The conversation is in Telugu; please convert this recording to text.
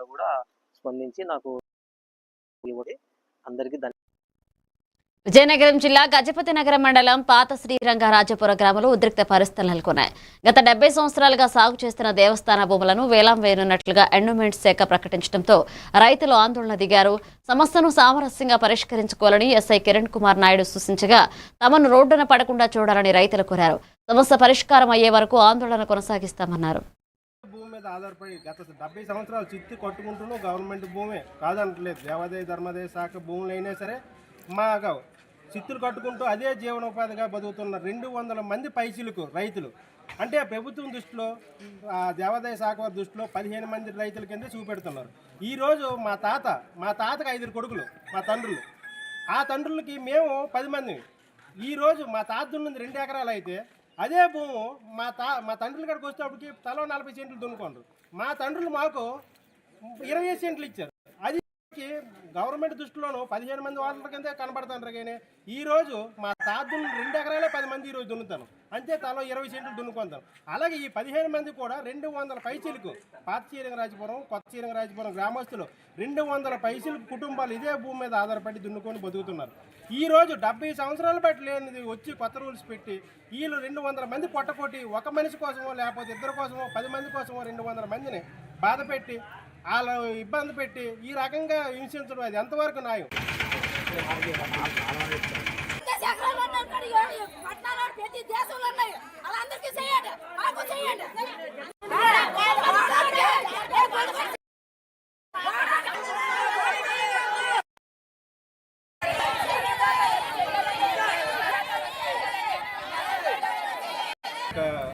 గారు కూడా స్పందించి నాకు అందరికీ విజయనగరం జిల్లా గజపతి నగరం మండలం పాత శ్రీరంగరాజపుర గ్రామంలో ఉద్రిక్త పరిస్థితులు నెలకొన్నాయి. గత 70 సంవత్సరాలుగా సాగు చేస్తున్న దేవస్థాన భూములను వేలం వేయనున్నట్లుగా ఎండోమెంట్ శాఖ ప్రకటించడంతో రైతులు ఆందోళన దిగారు. సమస్యను సామరస్యంగా పరిష్కరించుకోవాలని ఎస్ఐ కిరణ్ కుమార్ నాయుడు సూచించగా తమను రోడ్డున పడకుండా చూడాలని రైతులు కోరారు. సమస్య పరిష్కారం అయ్యే వరకు ఆందోళన కొనసాగిస్తామన్నారు. భూమి మీద ఆధారపడి గత 70 సంవత్సరాలు చిత్తి కట్టుకుంటూనూ గవర్నమెంట్ భూమే కాదనట్లేదు. దేవాదాయ ధర్మాదాయ శాఖ భూములు అయినా సరే మాగా చిత్తులు కట్టుకుంటూ అదే జీవనోపాధిగా బతుకుతున్న 200 మంది పైసలకు రైతులు అంటే ప్రభుత్వం దృష్టిలో దేవాదాయ శాఖ వారి దృష్టిలో 15 మంది రైతుల కింద చూపెడుతున్నారు. ఈరోజు మా తాతకు 5 కొడుకులు, మా తండ్రులు, ఆ తండ్రులకి మేము 10 మంది. ఈరోజు మా తాత ఉన్నది 2 ఎకరాలు అయితే అదే భూము మా తండ్రుల కాడికి వచ్చేటప్పటికి తలో 40 సెంట్లు దున్నుకోండ్రు. మా తండ్రులు మాకు 20 సెంట్లు ఇచ్చారు. అది గవర్నమెంట్ దృష్టిలోనూ 15 మంది వాళ్ళ కింద కనబడుతుంటారు. కానీ ఈరోజు మా తాత 2 ఎకరాలే 10 మంది ఈరోజు దున్నుతాను, అంతే తలో 20 సెంట్లు దున్నుకుంటాను. అలాగే ఈ 15 మంది కూడా 200 పైసలకు పాత శ్రీరంగరాజపురం, కొత్త శ్రీరంగరాజపురం గ్రామస్తులు 200 పైసలకు కుటుంబాలు ఇదే భూమి మీద ఆధారపడి దున్నుకొని బతుకుతున్నారు. ఈరోజు 70 సంవత్సరాలు బట్టి లేనిది వచ్చి కొత్త రూల్స్ పెట్టి వీళ్ళు 200 మంది పొట్టకొట్టి ఒక మనిషి కోసమో లేకపోతే 2 కోసమో 10 మంది కోసమో 200 మందిని బాధ పెట్టి వాళ్ళు ఇబ్బంది పెట్టి ఈ రకంగా హింసించడం అది ఎంతవరకు న్యాయం? పట్టణాలు ప్రతి దేశంలో ఉన్నాయి, అలా అందరికీ చేయండి, మాకు చేయండి.